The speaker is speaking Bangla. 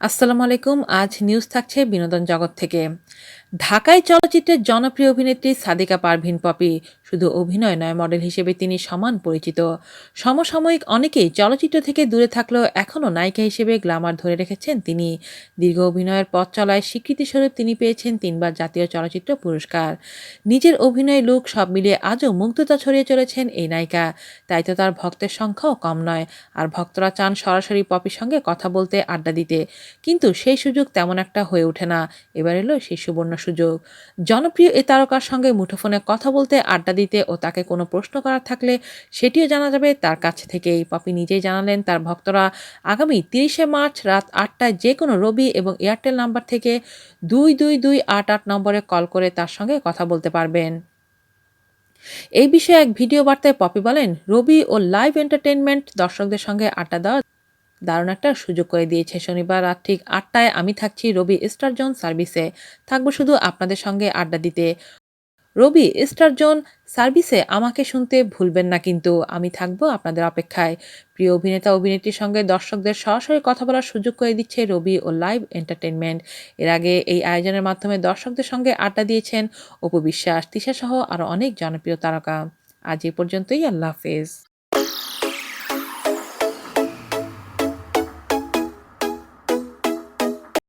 আসসালামু আলাইকুম। আজ নিউজ থাকছে বিনোদন জগৎ থেকে। ঢাকাই চলচ্চিত্রের জনপ্রিয় অভিনেত্রী সাদিকা পারভীন পপি শুধু অভিনয় নয়, মডেল হিসেবে তিনি সমান পরিচিত। সমসাময়িক অনেকেই চলচ্চিত্র থেকে দূরে থাকলেও এখনও নায়িকা হিসেবে গ্ল্যামার ধরে রেখেছেন তিনি। দীর্ঘ অভিনয়ের পথ চলায় স্বীকৃতিস্বরূপ তিনি পেয়েছেন ৩বার জাতীয় চলচ্চিত্র পুরস্কার। নিজের অভিনয়, লুক সব মিলিয়ে আজও মুগ্ধতা ছড়িয়ে চলেছেন এই নায়িকা। তাই তো তার ভক্তের সংখ্যাও কম নয়। আর ভক্তরা চান সরাসরি পপির সঙ্গে কথা বলতে, আড্ডা দিতে। কিন্তু সেই সুযোগ তেমন একটা হয়ে ওঠে না। এবার এলো সেই সুবর্ণ সুযোগ। জনপ্রিয় এ তারকার সঙ্গে মুঠোফোনে কথা বলতে, আড্ডা দিতে ও তাকে কোনো প্রশ্ন করার থাকলে সেটিও জানা যাবে তার কাছ থেকেই। পপি নিজেই জানালেন তার ভক্তরা আগামী ৩০শে মার্চ রাত ৮টায় যে কোনো রবি এবং এয়ারটেল নাম্বার থেকে ২22২৮৮ নম্বরে কল করে তার সঙ্গে কথা বলতে পারবেন। এই বিষয়ে এক ভিডিও বার্তায় পপি বলেন, রবি ও লাইভ এন্টারটেইনমেন্ট দর্শকদের সঙ্গে আড্ডা দেওয়ার দারুণ একটা সুযোগ করে দিয়েছে। শনিবার রাত ঠিক ৮টায় আমি থাকছি রবি স্টার জোন সার্ভিসে। থাকবো শুধু আপনাদের সঙ্গে আড্ডা দিতে। রবি স্টার জোন সার্ভিসে আমাকে শুনতে ভুলবেন না কিন্তু। আমি থাকবো আপনাদের অপেক্ষায়। প্রিয় অভিনেতা অভিনেত্রীর সঙ্গে দর্শকদের সরাসরি কথা বলার সুযোগ করে দিচ্ছে রবি ও লাইভ এন্টারটেইনমেন্ট। এর আগে এই আয়োজনের মাধ্যমে দর্শকদের সঙ্গে আড্ডা দিয়েছেন অপু বিশ্বাস, তিশা সহ আরও অনেক জনপ্রিয় তারকা। আজ এ পর্যন্তই। আল্লাহ হাফেজ।